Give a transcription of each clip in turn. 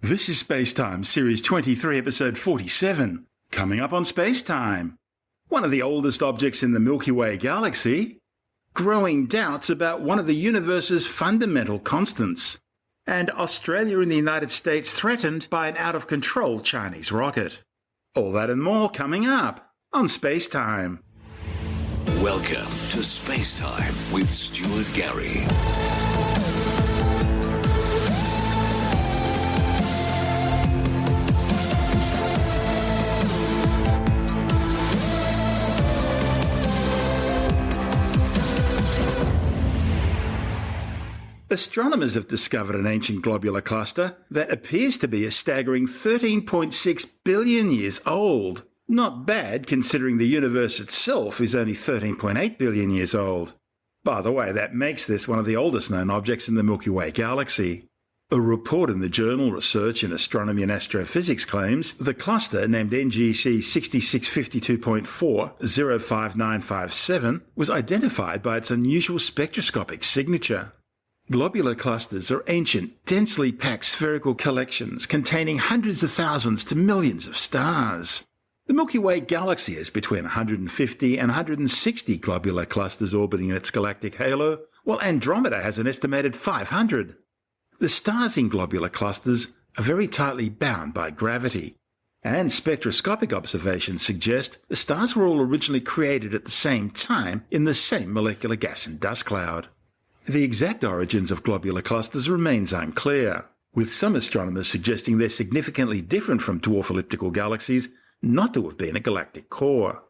This is SpaceTime, Series 23, Episode 47. Coming up on SpaceTime. One of the oldest objects in the Milky Way galaxy. Growing doubts about one of the universe's fundamental constants. And Australia and the United States threatened by an out-of-control Chinese rocket. All that and more coming up on SpaceTime. Welcome to SpaceTime with Stuart Gary. Astronomers have discovered an ancient globular cluster that appears to be a staggering 13.6 billion years old. Not bad considering the universe itself is only 13.8 billion years old. By the way, that makes this one of the oldest known objects in the Milky Way galaxy. A report in the journal Research in Astronomy and Astrophysics claims the cluster, named NGC 6652.4-05957, was identified by its unusual spectroscopic signature. Globular clusters are ancient, densely packed spherical collections containing hundreds of thousands to millions of stars. The Milky Way galaxy has between 150 and 160 globular clusters orbiting in its galactic halo, while Andromeda has an estimated 500. The stars in globular clusters are very tightly bound by gravity, and spectroscopic observations suggest the stars were all originally created at the same time in the same molecular gas and dust cloud. The exact origins of globular clusters remains unclear, with some astronomers suggesting they're significantly different from dwarf elliptical galaxies not to have been a galactic core.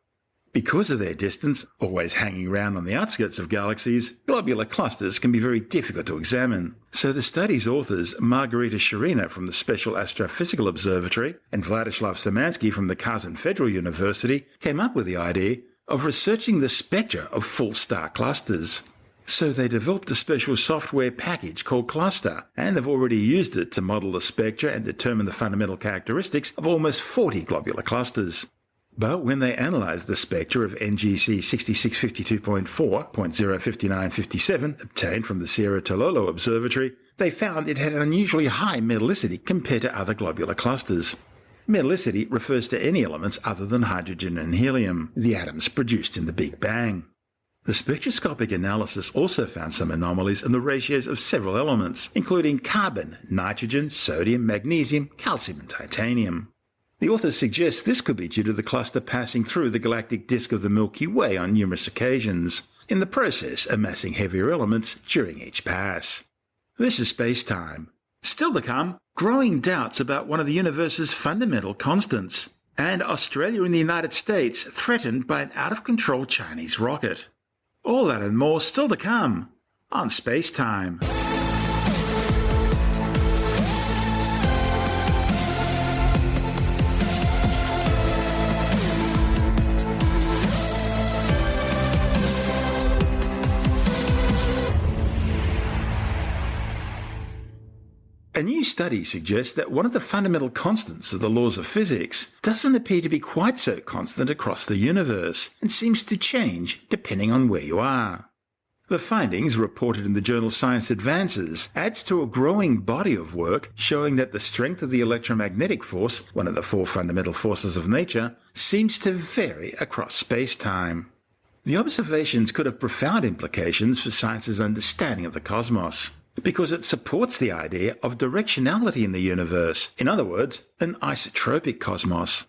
Because of their distance, always hanging around on the outskirts of galaxies, globular clusters can be very difficult to examine. So the study's authors, Margarita Sharina from the Special Astrophysical Observatory and Vladislav Samansky from the Kazan Federal University, came up with the idea of researching the spectra of full star clusters. So they developed a special software package called Cluster, and they've already used it to model the spectra and determine the fundamental characteristics of almost 40 globular clusters. But when they analysed the spectra of NGC 6652.4.05957, obtained from the Sierra Tololo Observatory, they found it had an unusually high metallicity compared to other globular clusters. Metallicity refers to any elements other than hydrogen and helium, the atoms produced in the Big Bang. The spectroscopic analysis also found some anomalies in the ratios of several elements, including carbon, nitrogen, sodium, magnesium, calcium and titanium. The authors suggest this could be due to the cluster passing through the galactic disk of the Milky Way on numerous occasions, in the process amassing heavier elements during each pass. This is SpaceTime. Still to come, growing doubts about one of the universe's fundamental constants, and Australia and the United States threatened by an out-of-control Chinese rocket. All that and more still to come on SpaceTime. A new study suggests that one of the fundamental constants of the laws of physics doesn't appear to be quite so constant across the universe and seems to change depending on where you are. The findings, reported in the journal Science Advances, adds to a growing body of work showing that the strength of the electromagnetic force, one of the four fundamental forces of nature, seems to vary across space-time. The observations could have profound implications for science's understanding of the cosmos, because it supports the idea of directionality in the universe, in other words, an isotropic cosmos.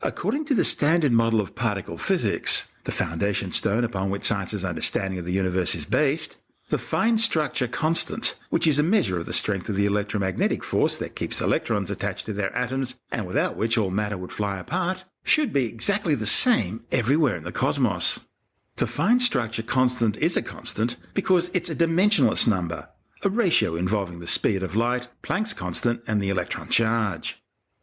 According to the Standard Model of Particle Physics, the foundation stone upon which science's understanding of the universe is based, the fine structure constant, which is a measure of the strength of the electromagnetic force that keeps electrons attached to their atoms and without which all matter would fly apart, should be exactly the same everywhere in the cosmos. The fine structure constant is a constant because it's a dimensionless number, a ratio involving the speed of light, Planck's constant, and the electron charge.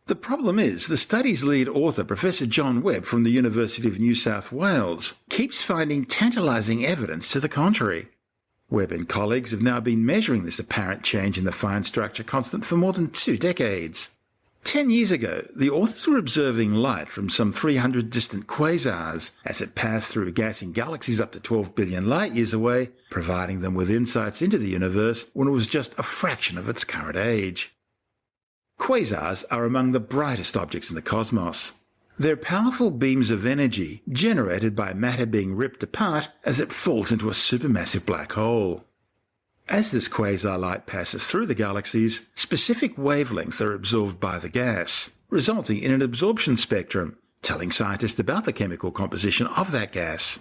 The problem is, the study's lead author, Professor John Webb from the University of New South Wales, keeps finding tantalising evidence to the contrary. Webb and colleagues have now been measuring this apparent change in the fine structure constant for more than 2 decades. 10 years ago, the authors were observing light from some 300 distant quasars as it passed through gas in galaxies up to 12 billion light-years away, providing them with insights into the universe when it was just a fraction of its current age. Quasars are among the brightest objects in the cosmos. They're powerful beams of energy generated by matter being ripped apart as it falls into a supermassive black hole. As this quasar light passes through the galaxies, specific wavelengths are absorbed by the gas, resulting in an absorption spectrum, telling scientists about the chemical composition of that gas.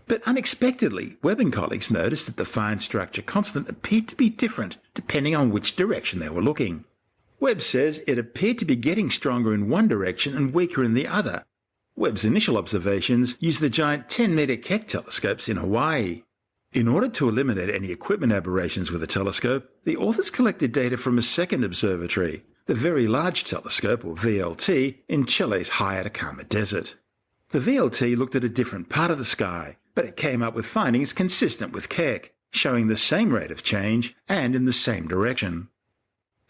But unexpectedly, Webb and colleagues noticed that the fine structure constant appeared to be different depending on which direction they were looking. Webb says it appeared to be getting stronger in one direction and weaker in the other. Webb's initial observations used the giant 10-metre Keck telescopes in Hawaii. In order to eliminate any equipment aberrations with the telescope, the authors collected data from a second observatory, the Very Large Telescope, or VLT, in Chile's high Atacama Desert. The VLT looked at a different part of the sky, but it came up with findings consistent with Keck, showing the same rate of change and in the same direction.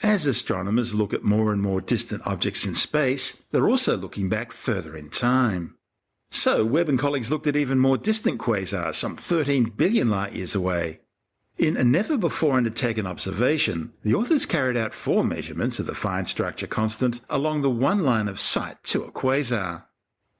As astronomers look at more and more distant objects in space, they're also looking back further in time. So Webb and colleagues looked at even more distant quasars, some 13 billion light-years away. In a never-before undertaken observation, the authors carried out 4 measurements of the fine structure constant along the one line of sight to a quasar.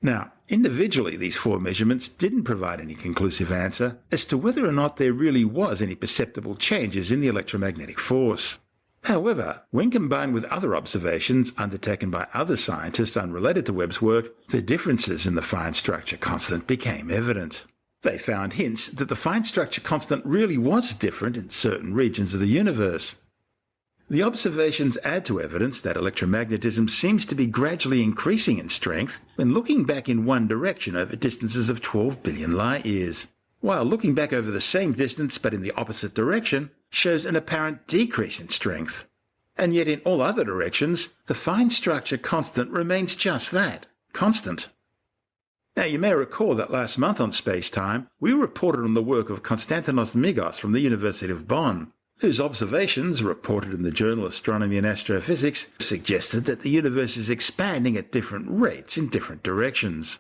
Now, individually, these 4 measurements didn't provide any conclusive answer as to whether or not there really was any perceptible changes in the electromagnetic force. However, when combined with other observations undertaken by other scientists unrelated to Webb's work, the differences in the fine structure constant became evident. They found hints that the fine structure constant really was different in certain regions of the universe. The observations add to evidence that electromagnetism seems to be gradually increasing in strength when looking back in one direction over distances of 12 billion light-years, while looking back over the same distance but in the opposite direction shows an apparent decrease in strength. And yet in all other directions, the fine structure constant remains just that, constant. Now you may recall that last month on SpaceTime, we reported on the work of Konstantinos Migos from the University of Bonn, whose observations, reported in the journal Astronomy and Astrophysics, suggested that the universe is expanding at different rates in different directions.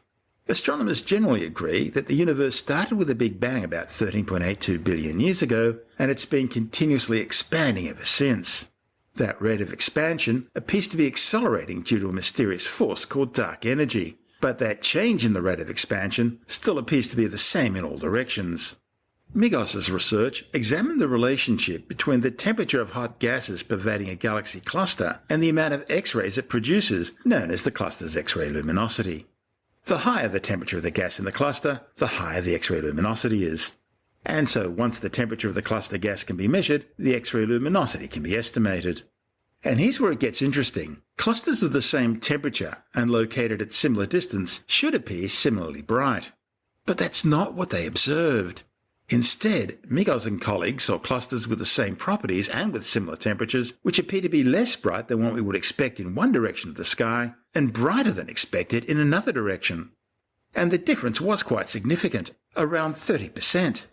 Astronomers generally agree that the universe started with a Big Bang about 13.82 billion years ago, and it's been continuously expanding ever since. That rate of expansion appears to be accelerating due to a mysterious force called dark energy, but that change in the rate of expansion still appears to be the same in all directions. Migos's research examined the relationship between the temperature of hot gases pervading a galaxy cluster and the amount of X-rays it produces, known as the cluster's X-ray luminosity. The higher the temperature of the gas in the cluster, the higher the X-ray luminosity is. And so once the temperature of the cluster gas can be measured, the X-ray luminosity can be estimated. And here's where it gets interesting. Clusters of the same temperature and located at similar distance should appear similarly bright. But that's not what they observed. Instead, Migos and colleagues saw clusters with the same properties and with similar temperatures, which appear to be less bright than what we would expect in one direction of the sky, and brighter than expected in another direction. And the difference was quite significant, around 30%.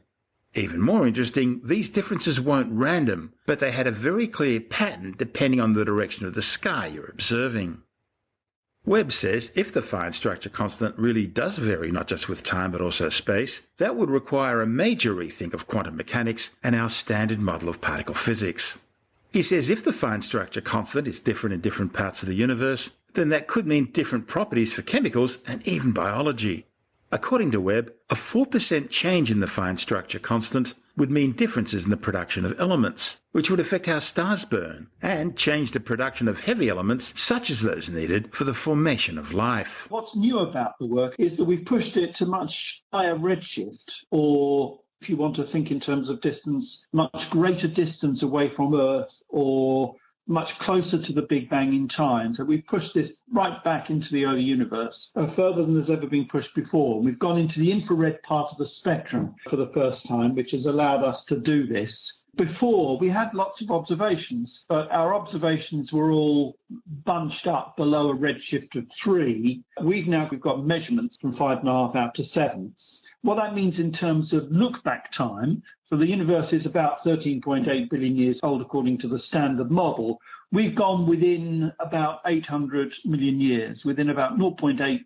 Even more interesting, these differences weren't random, but they had a very clear pattern depending on the direction of the sky you're observing. Webb says if the fine structure constant really does vary not just with time but also space, that would require a major rethink of quantum mechanics and our standard model of particle physics. He says if the fine structure constant is different in different parts of the universe, then that could mean different properties for chemicals and even biology. According to Webb, a 4% change in the fine structure constant would mean differences in the production of elements, which would affect how stars burn, and change the production of heavy elements such as those needed for the formation of life. What's new about the work is that we've pushed it to much higher redshift, or if you want to think in terms of distance, much greater distance away from Earth, or much closer to the Big Bang in time. So we've pushed this right back into the early universe, further than there's ever been pushed before. We've gone into the infrared part of the spectrum for the first time, which has allowed us to do this. Before, we had lots of observations, but our observations were all bunched up below a redshift of 3. We've got measurements from 5.5 out to 7. What that means in terms of look-back time, so the universe is about 13.8 billion years old according to the standard model. We've gone within about 800 million years, within about 0.8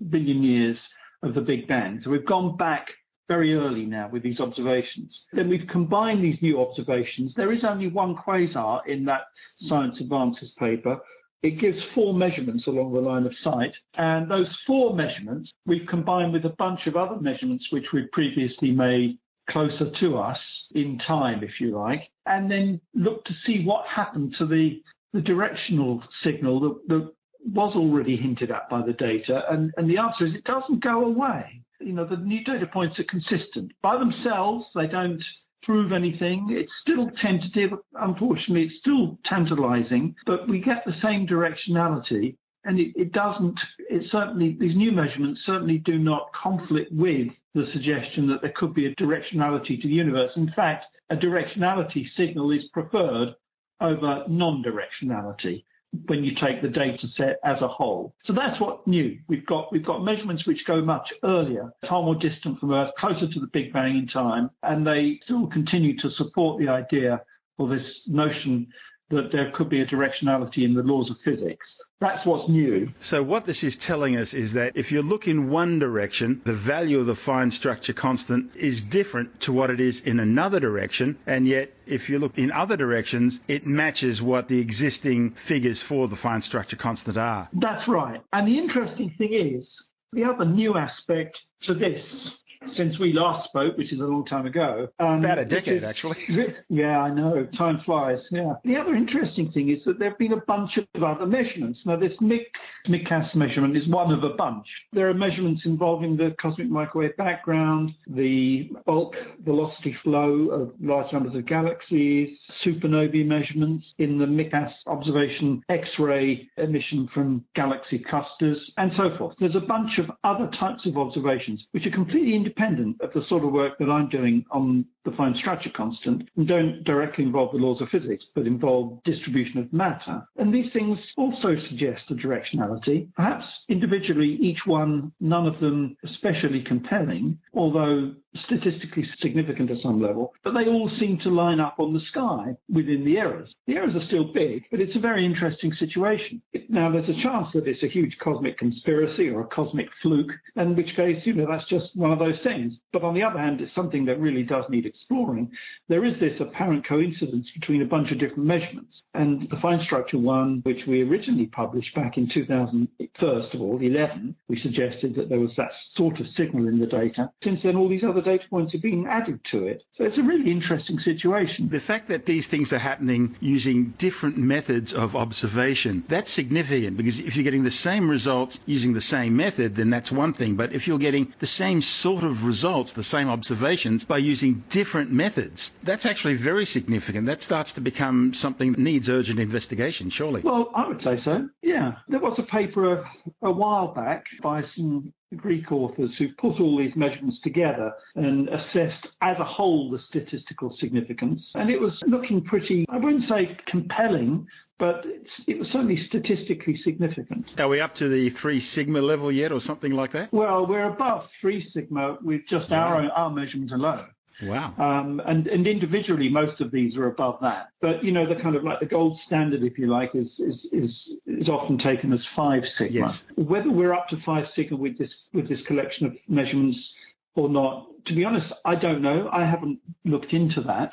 billion years of the Big Bang. So we've gone back very early now with these observations. Then we've combined these new observations. There is only one quasar in that Science Advances paper. It gives 4 measurements along the line of sight. And those 4 measurements we've combined with a bunch of other measurements which we've previously made closer to us in time, if you like, and then look to see what happened to the directional signal that was already hinted at by the data. And the answer is it doesn't go away. The new data points are consistent. By themselves, they don't prove anything. It's still tentative. Unfortunately, it's still tantalizing, but we get the same directionality. And these new measurements certainly do not conflict with the suggestion that there could be a directionality to the universe. In fact, a directionality signal is preferred over non-directionality when you take the data set as a whole. So that's what's new. We've got measurements which go much earlier, far more distant from Earth, closer to the Big Bang in time, and they still continue to support the idea or this notion that there could be a directionality in the laws of physics. That's what's new. So what this is telling us is that if you look in one direction, the value of the fine structure constant is different to what it is in another direction, and yet if you look in other directions, it matches what the existing figures for the fine structure constant are. That's right. And the interesting thing is, the other new aspect to this, since we last spoke, which is a long time ago. About a decade, actually. Yeah, I know. Time flies. Yeah. The other interesting thing is that there have been a bunch of other measurements. Now, this MICAS measurement is one of a bunch. There are measurements involving the cosmic microwave background, the bulk velocity flow of large numbers of galaxies, supernovae measurements in the MICAS observation X-ray emission from galaxy clusters, and so forth. There's a bunch of other types of observations which are completely independent of the sort of work that I'm doing on the fine structure constant and don't directly involve the laws of physics, but involve distribution of matter. And these things also suggest a directionality. Perhaps individually, each one, none of them especially compelling, although statistically significant at some level, but they all seem to line up on the sky within the errors. The errors are still big, but it's a very interesting situation. Now, there's a chance that it's a huge cosmic conspiracy or a cosmic fluke, in which case, that's just one of those things. But on the other hand, it's something that really does need exploring. There is this apparent coincidence between a bunch of different measurements. And the fine structure one, which we originally published back in 2011, we suggested that there was that sort of signal in the data. Since then, all these other data points are being added to it. So it's a really interesting situation. The fact that these things are happening using different methods of observation, that's significant, because if you're getting the same results using the same method, then that's one thing. But if you're getting the same sort of results, the same observations, by using different methods, that's actually very significant. That starts to become something that needs urgent investigation, surely. Well, I would say so, yeah. There was a paper a while back by some Greek authors who put all these measurements together and assessed as a whole the statistical significance. And it was looking pretty, I wouldn't say compelling, but it was certainly statistically significant. Are we up to the 3 sigma level yet or something like that? Well, we're above 3 sigma with just our measurements alone. Wow. And individually, most of these are above that. But, the kind of like the gold standard, if you like, is often taken as 5 sigma. Yes. Whether we're up to 5 sigma with this collection of measurements or not, to be honest, I don't know. I haven't looked into that.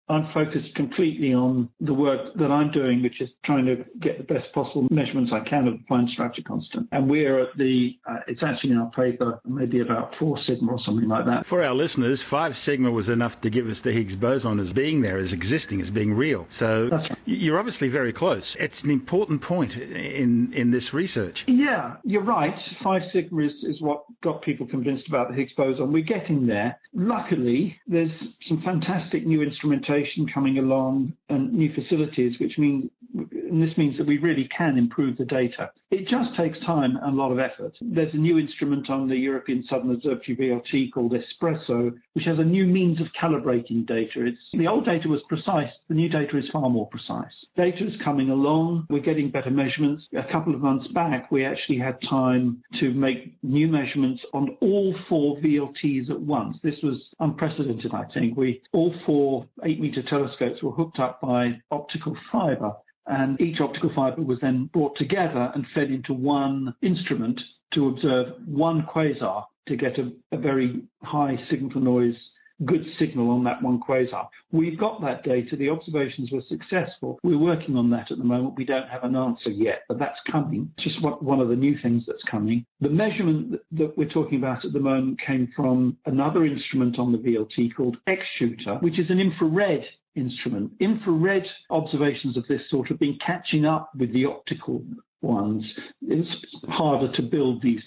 I'm focused completely on the work that I'm doing, which is trying to get the best possible measurements I can of the fine structure constant. And we're at it's actually in our paper, maybe about 4 sigma or something like that. For our listeners, 5 sigma was enough to give us the Higgs boson as being there, as existing, as being real. So that's right. You're obviously very close. It's an important point in this research. Yeah, you're right. 5 sigma is what got people convinced about the Higgs boson. We're getting there. Luckily, there's some fantastic new instrumentation coming along and new facilities, this means that we really can improve the data. It just takes time and a lot of effort. There's a new instrument on the European Southern Observatory VLT called Espresso, which has a new means of calibrating data. The old data was precise. The new data is far more precise. Data is coming along. We're getting better measurements. A couple of months back, we actually had time to make new measurements on all 4 VLTs at once. This was unprecedented, I think. All 4 8-meter telescopes were hooked up by optical fiber, and each optical fiber was then brought together and fed into one instrument to observe one quasar to get a very high signal-to-noise good signal on that one quasar. We've got that data. The observations were successful. We're working on that at the moment. We don't have an answer yet, but that's coming. It's just one of the new things that's coming. The measurement that we're talking about at the moment came from another instrument on the VLT called X-Shooter, which is an infrared instrument. Infrared observations of this sort have been catching up with the optical ones. It's harder to build these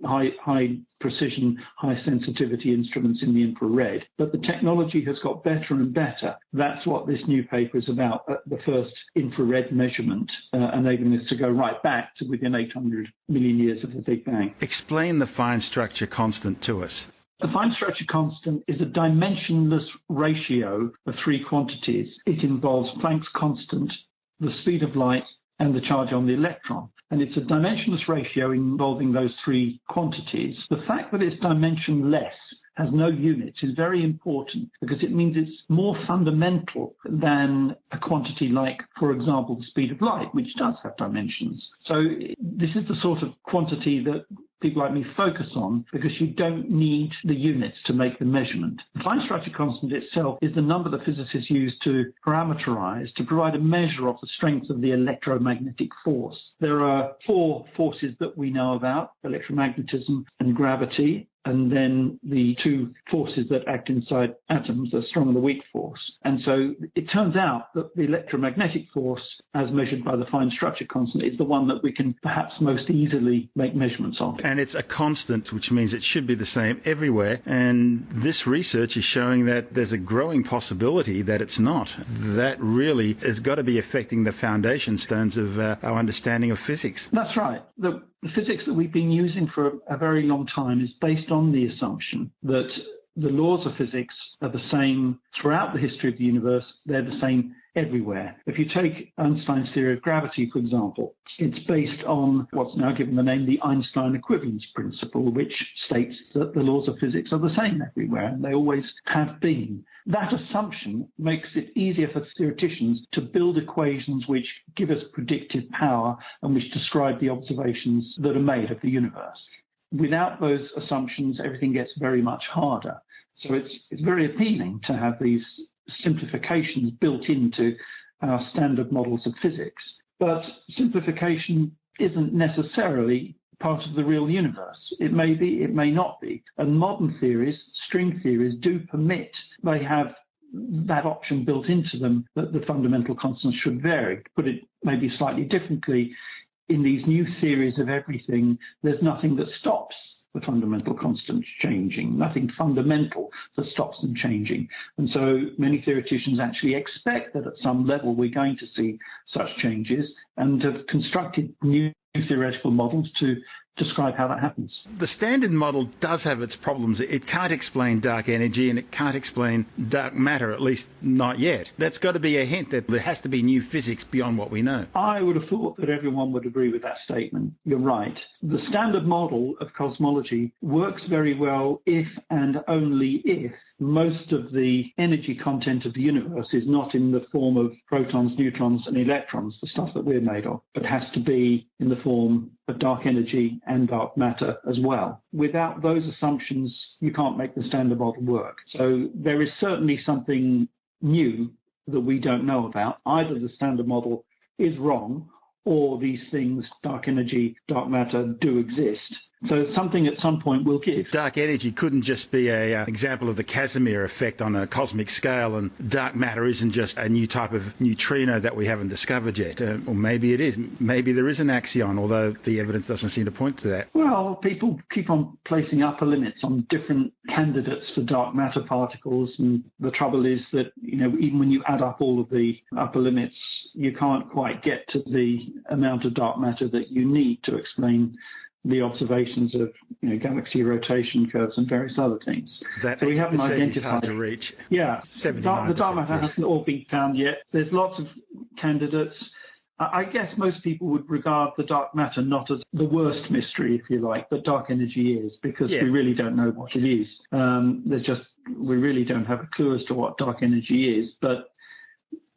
high precision, high sensitivity instruments in the infrared, but the technology has got better and better. That's what this new paper is about, the first infrared measurement, enabling us to go right back to within 800 million years of the Big Bang. Explain the fine structure constant to us. The fine structure constant is a dimensionless ratio of three quantities. It involves Planck's constant, the speed of light, and the charge on the electron. And it's a dimensionless ratio involving those three quantities. The fact that it's dimensionless, has no units, is very important because it means it's more fundamental than a quantity like, for example, the speed of light, which does have dimensions. So this is the sort of quantity that people like me focus on because you don't need the units to make the measurement. The fine structure constant itself is the number that physicists use to parameterize, to provide a measure of the strength of the electromagnetic force. There are four forces that we know about: electromagnetism and gravity, and then the two forces that act inside atoms, the strong and the weak force. And so it turns out that the electromagnetic force, as measured by the fine structure constant, is the one that we can perhaps most easily make measurements of. And it's a constant, which means it should be the same everywhere. And this research is showing that there's a growing possibility that it's not. That really has got to be affecting the foundation stones of our understanding of physics. That's right. The physics that we've been using for a very long time is based on the assumption that the laws of physics are the same throughout the history of the universe. They're the same everywhere. If you take Einstein's theory of gravity, for example, it's based on what's now given the name the Einstein equivalence principle, which states that the laws of physics are the same everywhere, and they always have been. That assumption makes it easier for theoreticians to build equations which give us predictive power and which describe the observations that are made of the universe. Without those assumptions, everything gets very much harder. So it's very appealing to have these simplifications built into our standard models of physics. But simplification isn't necessarily part of the real universe. It may be, it may not be. And modern theories, string theories, do permit, they have that option built into them that the fundamental constants should vary. To put it maybe slightly differently, in these new theories of everything, there's nothing that stops the fundamental constants changing, nothing fundamental that stops them changing. And so many theoreticians actually expect that at some level we're going to see such changes and have constructed new theoretical models to describe how that happens. The standard model does have its problems. It can't explain dark energy and it can't explain dark matter, at least not yet. That's got to be a hint that there has to be new physics beyond what we know. I would have thought that everyone would agree with that statement. You're right. The standard model of cosmology works very well if and only if most of the energy content of the universe is not in the form of protons, neutrons, and electrons, the stuff that we're made of, but has to be in the form of dark energy and dark matter as well. Without those assumptions, you can't make the standard model work. So there is certainly something new that we don't know about. Either the standard model is wrong, or these things, dark energy, dark matter, do exist. So something at some point will give. Dark energy couldn't just be an example of the Casimir effect on a cosmic scale, and dark matter isn't just a new type of neutrino that we haven't discovered yet. Or maybe it is. Maybe there is an axion, although the evidence doesn't seem to point to that. Well, people keep on placing upper limits on different candidates for dark matter particles, and the trouble is that, even when you add up all of the upper limits, you can't quite get to the amount of dark matter that you need to explain the observations of galaxy rotation curves and various other things. That so we haven't identified. Is hard to reach. Yeah, the dark matter hasn't all been found yet. There's lots of candidates. I guess most people would regard the dark matter not as the worst mystery, if you like, that dark energy is, because we really don't know what it is. We really don't have a clue as to what dark energy is. But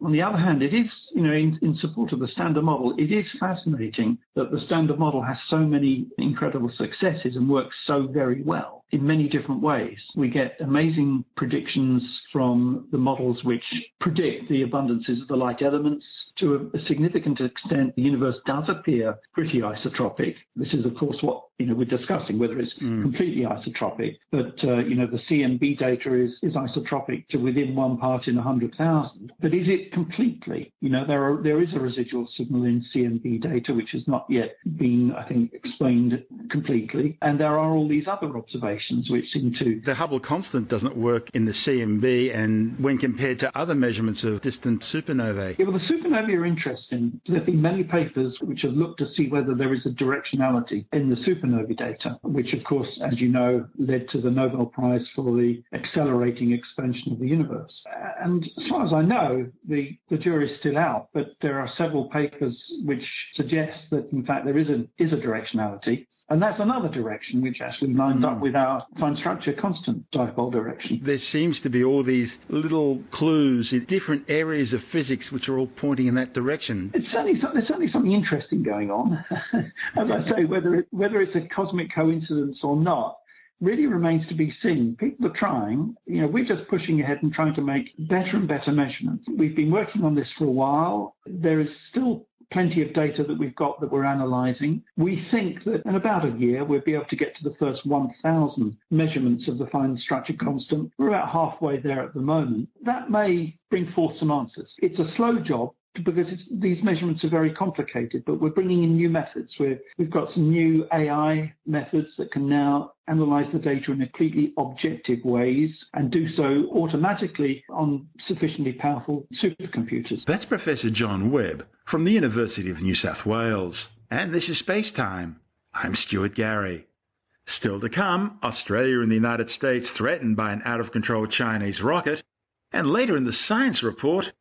on the other hand, it is in support of the Standard Model, it is fascinating that the Standard Model has so many incredible successes and works so very well in many different ways. We get amazing predictions from the models which predict the abundances of the light elements. To a significant extent, the universe does appear pretty isotropic. This is, of course, what we're discussing, whether it's completely isotropic. But, the CMB data is isotropic to within 1 part in 100,000. But is it completely? There is a residual signal in CMB data, which has not yet been, I think, explained completely. And there are all these other observations which seem to... The Hubble constant doesn't work in the CMB, and when compared to other measurements of distant supernovae. Yeah, well, the supernovae are interesting. There have been many papers which have looked to see whether there is a directionality in the supernovae data, which, of course, as you know, led to the Nobel Prize for the accelerating expansion of the universe. And as far as I know, the jury is still out, but there are several papers which suggest that, in fact, there is a directionality. And that's another direction which actually lines up with our fine structure constant dipole direction. There seems to be all these little clues in different areas of physics which are all pointing in that direction. There's certainly something interesting going on. As I say, whether it's a cosmic coincidence or not really remains to be seen. People are trying. We're just pushing ahead and trying to make better and better measurements. We've been working on this for a while. There is still plenty of data that we've got that we're analysing. We think that in about a year, we'll be able to get to the first 1,000 measurements of the fine structure constant. We're about halfway there at the moment. That may bring forth some answers. It's a slow job because these measurements are very complicated, but we're bringing in new methods. We've got some new AI methods that can now analyse the data in completely objective ways and do so automatically on sufficiently powerful supercomputers. That's Professor John Webb from the University of New South Wales. And this is SpaceTime. I'm Stuart Gary. Still to come, Australia and the United States threatened by an out-of-control Chinese rocket. And later in the Science Report,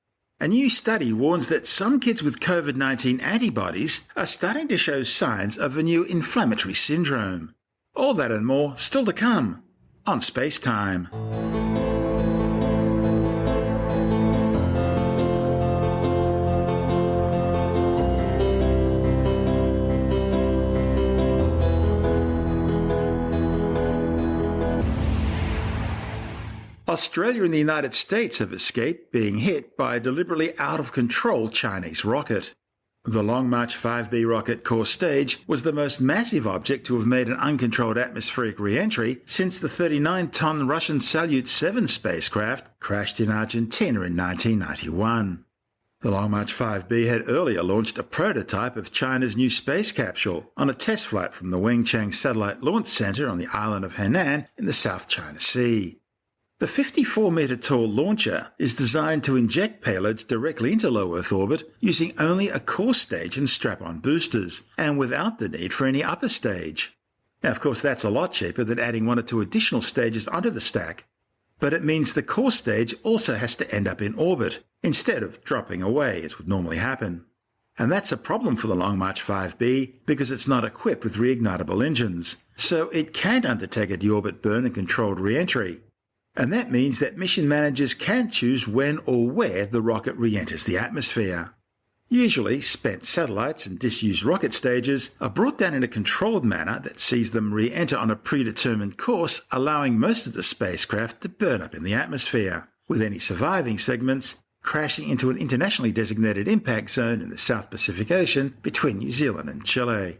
a new study warns that some kids with COVID-19 antibodies are starting to show signs of a new inflammatory syndrome. All that and more still to come on SpaceTime. Australia and the United States have escaped being hit by a deliberately out-of-control Chinese rocket. The Long March 5B rocket core stage was the most massive object to have made an uncontrolled atmospheric re-entry since the 39-ton Russian Salyut-7 spacecraft crashed in Argentina in 1991. The Long March 5B had earlier launched a prototype of China's new space capsule on a test flight from the Wenchang Satellite Launch Center on the island of Hainan in the South China Sea. The 54-metre-tall launcher is designed to inject payloads directly into low Earth orbit using only a core stage and strap-on boosters, and without the need for any upper stage. Now, of course, that's a lot cheaper than adding 1 or 2 additional stages onto the stack. But it means the core stage also has to end up in orbit, instead of dropping away, as would normally happen. And that's a problem for the Long March 5B because it's not equipped with reignitable engines, so it can't undertake a deorbit burn and controlled re-entry. And that means that mission managers can't choose when or where the rocket re-enters the atmosphere. Usually, spent satellites and disused rocket stages are brought down in a controlled manner that sees them re-enter on a predetermined course, allowing most of the spacecraft to burn up in the atmosphere, with any surviving segments crashing into an internationally designated impact zone in the South Pacific Ocean between New Zealand and Chile.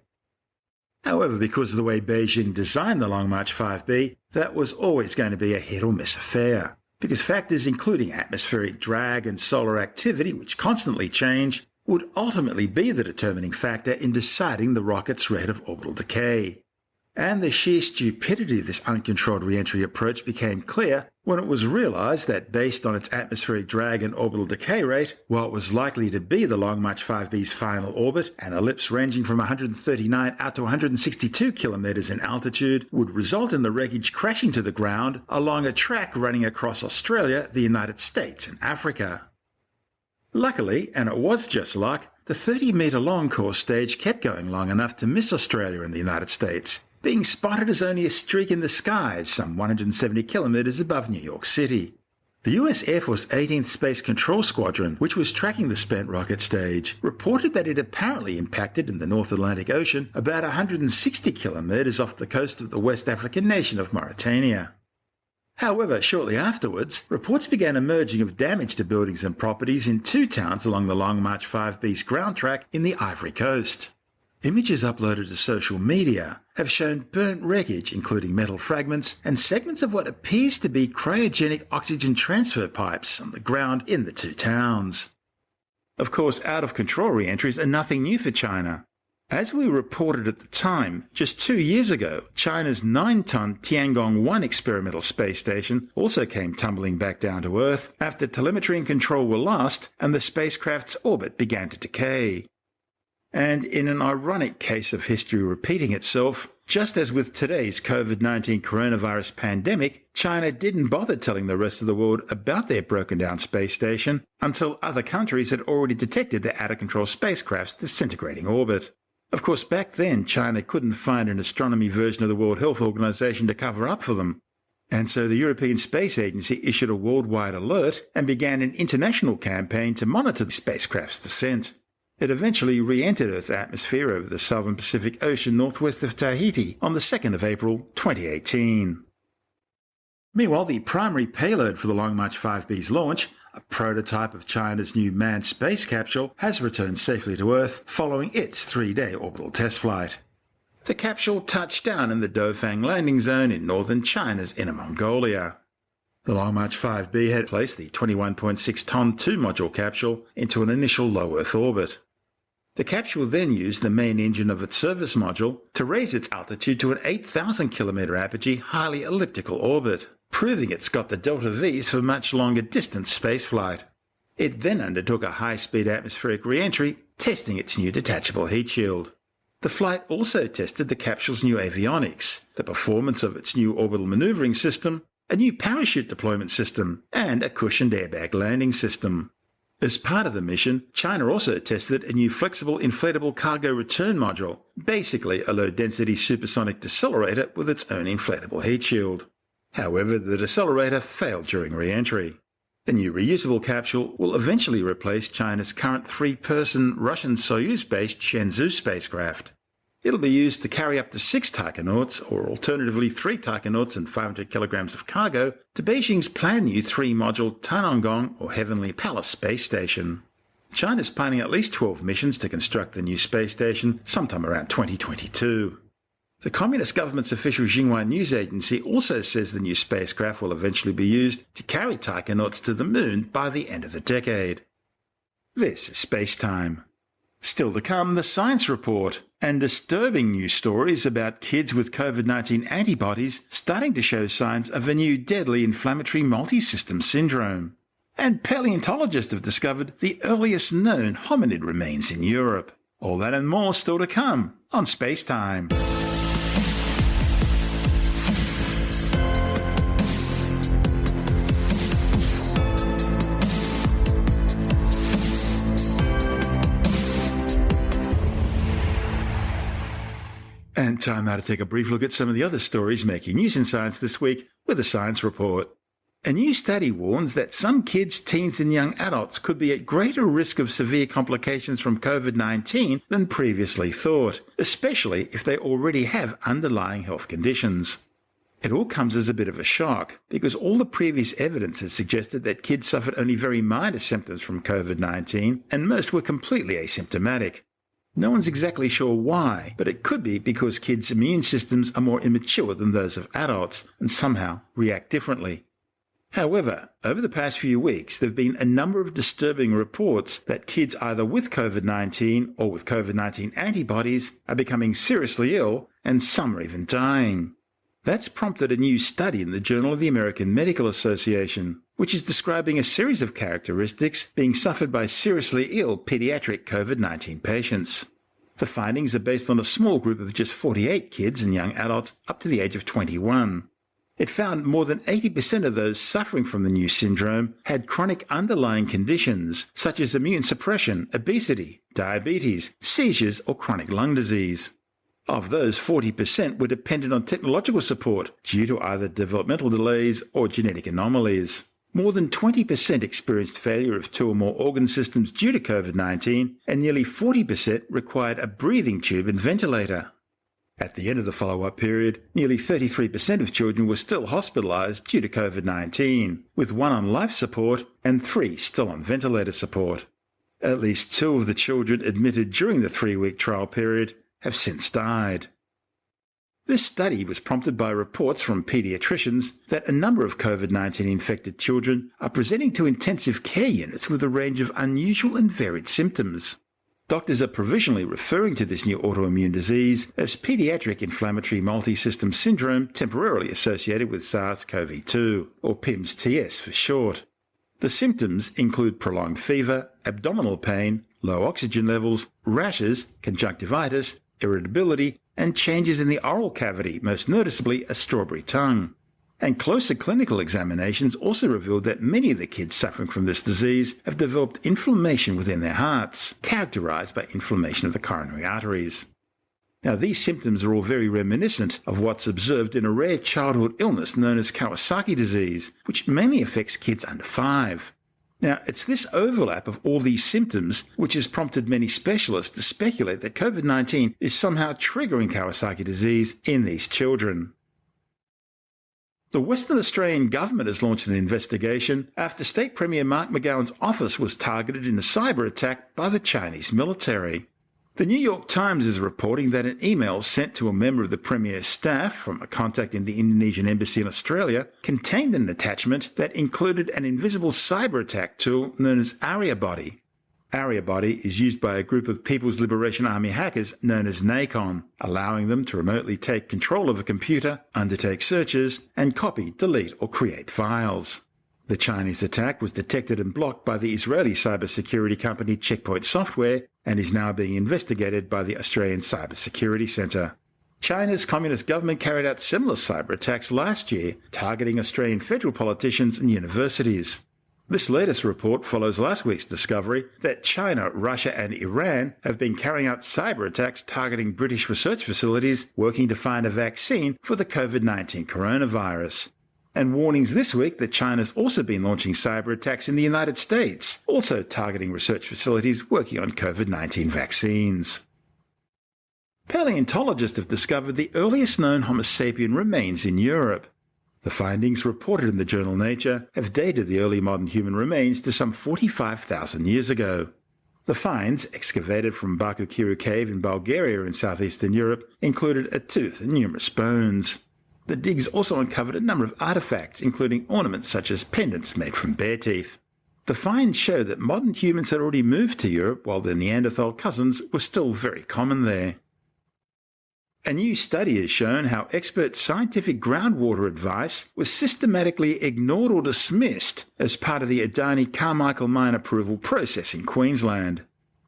However, because of the way Beijing designed the Long March 5B, that was always going to be a hit-or-miss affair, because factors including atmospheric drag and solar activity, which constantly change, would ultimately be the determining factor in deciding the rocket's rate of orbital decay. And the sheer stupidity of this uncontrolled re-entry approach became clear when it was realized that based on its atmospheric drag and orbital decay rate, what was likely to be the Long March 5B's final orbit, an ellipse ranging from 139 out to 162 kilometers in altitude, would result in the wreckage crashing to the ground along a track running across Australia, the United States, and Africa. Luckily, and it was just luck, the 30-metre-long core stage kept going long enough to miss Australia and the United States, being spotted as only a streak in the skies some 170 kilometres above New York City. The US Air Force 18th Space Control Squadron, which was tracking the spent rocket stage, reported that it apparently impacted in the North Atlantic Ocean about 160 kilometres off the coast of the West African nation of Mauritania. However, shortly afterwards, reports began emerging of damage to buildings and properties in two towns along the Long March 5B's ground track in the Ivory Coast. Images uploaded to social media have shown burnt wreckage, including metal fragments and segments of what appears to be cryogenic oxygen transfer pipes on the ground in the two towns. Of course, out-of-control re-entries are nothing new for China. As we reported at the time, just 2 years ago, China's 9-ton Tiangong-1 experimental space station also came tumbling back down to Earth after telemetry and control were lost and the spacecraft's orbit began to decay. And in an ironic case of history repeating itself, just as with today's COVID-19 coronavirus pandemic, China didn't bother telling the rest of the world about their broken-down space station until other countries had already detected their out-of-control spacecraft's disintegrating orbit. Of course, back then, China couldn't find an astronomy version of the World Health Organization to cover up for them. And so the European Space Agency issued a worldwide alert and began an international campaign to monitor the spacecraft's descent. It eventually re-entered Earth's atmosphere over the southern Pacific Ocean northwest of Tahiti on the 2nd of April 2018. Meanwhile, the primary payload for the Long March 5B's launch, a prototype of China's new manned space capsule, has returned safely to Earth following its 3-day orbital test flight. The capsule touched down in the Dofang landing zone in northern China's Inner Mongolia. The Long March 5B had placed the 21.6-ton 2-module capsule into an initial low Earth orbit. The capsule then used the main engine of its service module to raise its altitude to an 8,000-kilometre apogee highly elliptical orbit, proving it's got the delta V's for much longer distance spaceflight. It then undertook a high-speed atmospheric re-entry, testing its new detachable heat shield. The flight also tested the capsule's new avionics, the performance of its new orbital maneuvering system, a new parachute deployment system, and a cushioned airbag landing system. As part of the mission, China also tested a new flexible inflatable cargo return module, basically a low-density supersonic decelerator with its own inflatable heat shield. However, the decelerator failed during re-entry. The new reusable capsule will eventually replace China's current 3-person Russian Salyut-based Shenzhou spacecraft. It'll be used to carry up to 6 taikonauts, or alternatively 3 taikonauts and 500 kilograms of cargo, to Beijing's planned new 3-module Tiangong or Heavenly Palace space station. China's planning at least 12 missions to construct the new space station sometime around 2022. The Communist government's official Xinhua news agency also says the new spacecraft will eventually be used to carry taikonauts to the moon by the end of the decade. This is SpaceTime. Still to come, the Science Report, and disturbing news stories about kids with COVID-19 antibodies starting to show signs of a new deadly inflammatory multisystem syndrome. And paleontologists have discovered the earliest known hominid remains in Europe. All that and more still to come on SpaceTime. And time now to take a brief look at some of the other stories making news in science this week with a Science Report. A new study warns that some kids, teens and young adults could be at greater risk of severe complications from COVID-19 than previously thought, especially if they already have underlying health conditions. It all comes as a bit of a shock, because all the previous evidence has suggested that kids suffered only very minor symptoms from COVID-19, and most were completely asymptomatic. No one's exactly sure why, but it could be because kids' immune systems are more immature than those of adults and somehow react differently. However, over the past few weeks, there have been a number of disturbing reports that kids either with COVID-19 or with COVID-19 antibodies are becoming seriously ill, and some are even dying. That's prompted a new study in the Journal of the American Medical Association, which is describing a series of characteristics being suffered by seriously ill pediatric COVID-19 patients. The findings are based on a small group of just 48 kids and young adults up to the age of 21. It found more than 80% of those suffering from the new syndrome had chronic underlying conditions such as immune suppression, obesity, diabetes, seizures, or chronic lung disease. Of those, 40% were dependent on technological support due to either developmental delays or genetic anomalies. More than 20% experienced failure of 2 or more organ systems due to COVID-19, and nearly 40% required a breathing tube and ventilator. At the end of the follow-up period, nearly 33% of children were still hospitalised due to COVID-19, with 1 on life support and 3 still on ventilator support. At least 2 of the children admitted during the 3-week trial period have since died. This study was prompted by reports from paediatricians that a number of COVID-19 infected children are presenting to intensive care units with a range of unusual and varied symptoms. Doctors are provisionally referring to this new autoimmune disease as Pediatric Inflammatory Multisystem Syndrome temporarily associated with SARS-CoV-2, or PIMS-TS for short. The symptoms include prolonged fever, abdominal pain, low oxygen levels, rashes, conjunctivitis, irritability, and changes in the oral cavity, most noticeably a strawberry tongue. And closer clinical examinations also revealed that many of the kids suffering from this disease have developed inflammation within their hearts, characterized by inflammation of the coronary arteries. Now, these symptoms are all very reminiscent of what's observed in a rare childhood illness known as Kawasaki disease, which mainly affects kids under 5. Now, it's this overlap of all these symptoms which has prompted many specialists to speculate that COVID-19 is somehow triggering Kawasaki disease in these children. The Western Australian government has launched an investigation after State Premier Mark McGowan's office was targeted in a cyber attack by the Chinese military. The New York Times is reporting that an email sent to a member of the Premier's staff from a contact in the Indonesian embassy in Australia contained an attachment that included an invisible cyber attack tool known as AriaBody. AriaBody is used by a group of People's Liberation Army hackers known as NACON, allowing them to remotely take control of a computer, undertake searches, and copy, delete, or create files. The Chinese attack was detected and blocked by the Israeli cybersecurity company Checkpoint Software and is now being investigated by the Australian Cybersecurity Centre. China's Communist government carried out similar cyber attacks last year, targeting Australian federal politicians and universities. This latest report follows last week's discovery that China, Russia and Iran have been carrying out cyber attacks targeting British research facilities working to find a vaccine for the COVID-19 coronavirus. And warnings this week that China's also been launching cyber attacks in the United States, also targeting research facilities working on COVID-19 vaccines. Paleontologists have discovered the earliest known Homo sapien remains in Europe. The findings, reported in the journal Nature, have dated the early modern human remains to some 45,000 years ago. The finds, excavated from Bakukiru Cave in Bulgaria in southeastern Europe, included a tooth and numerous bones. The digs also uncovered a number of artifacts, including ornaments such as pendants made from bear teeth. The finds show that modern humans had already moved to Europe while their Neanderthal cousins were still very common there. A new study has shown how expert scientific groundwater advice was systematically ignored or dismissed as part of the Adani Carmichael mine approval process in Queensland.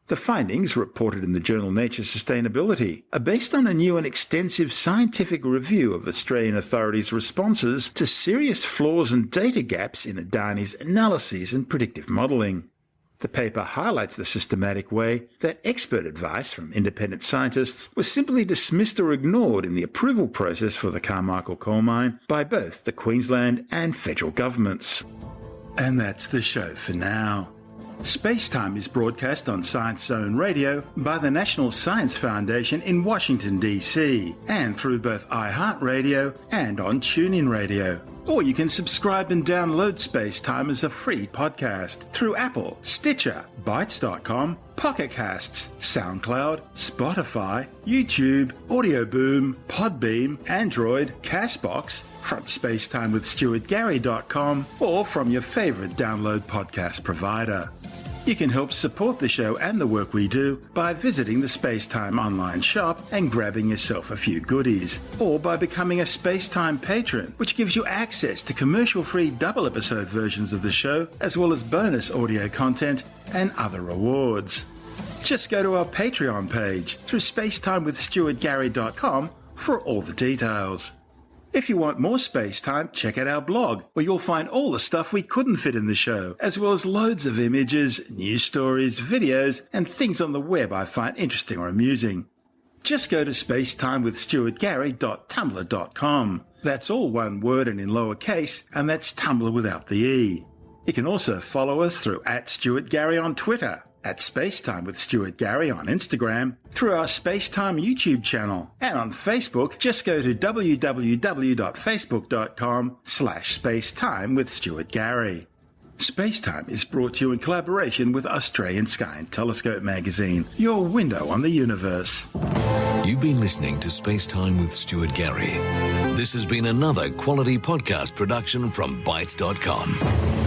The findings, reported in the journal Nature Sustainability, are based on a new and extensive scientific review of Australian authorities' responses to serious flaws and data gaps in Adani's analyses and predictive modelling. The paper highlights the systematic way that expert advice from independent scientists was simply dismissed or ignored in the approval process for the Carmichael coal mine by both the Queensland and federal governments. And that's the show for now. SpaceTime is broadcast on Science Zone Radio by the National Science Foundation in Washington, D.C., and through both iHeartRadio and on TuneIn Radio. Or you can subscribe and download SpaceTime as a free podcast through Apple, Stitcher, Bytes.com, Pocket Casts, SoundCloud, Spotify, YouTube, Audio Boom, Podbeam, Android, Castbox, from spacetimewithstuartgary.com, or from your favorite download podcast provider. You can help support the show and the work we do by visiting the SpaceTime online shop and grabbing yourself a few goodies, or by becoming a SpaceTime patron, which gives you access to commercial-free double-episode versions of the show, as well as bonus audio content and other rewards. Just go to our Patreon page through spacetimewithstuartgary.com for all the details. If you want more SpaceTime, check out our blog, where you'll find all the stuff we couldn't fit in the show, as well as loads of images, news stories, videos, and things on the web I find interesting or amusing. Just go to spacetimewithstuartgary.tumblr.com. That's all one word and in lowercase, and that's Tumblr without the E. You can also follow us through @StuartGary on Twitter, @SpaceTime with Stuart Gary on Instagram, through our SpaceTime YouTube channel, and on Facebook, just go to www.facebook.com/spacetime with Stuart Gary. SpaceTime is brought to you in collaboration with Australian Sky and Telescope magazine, your window on the universe. You've been listening to SpaceTime with Stuart Gary. This has been another quality podcast production from Bytes.com.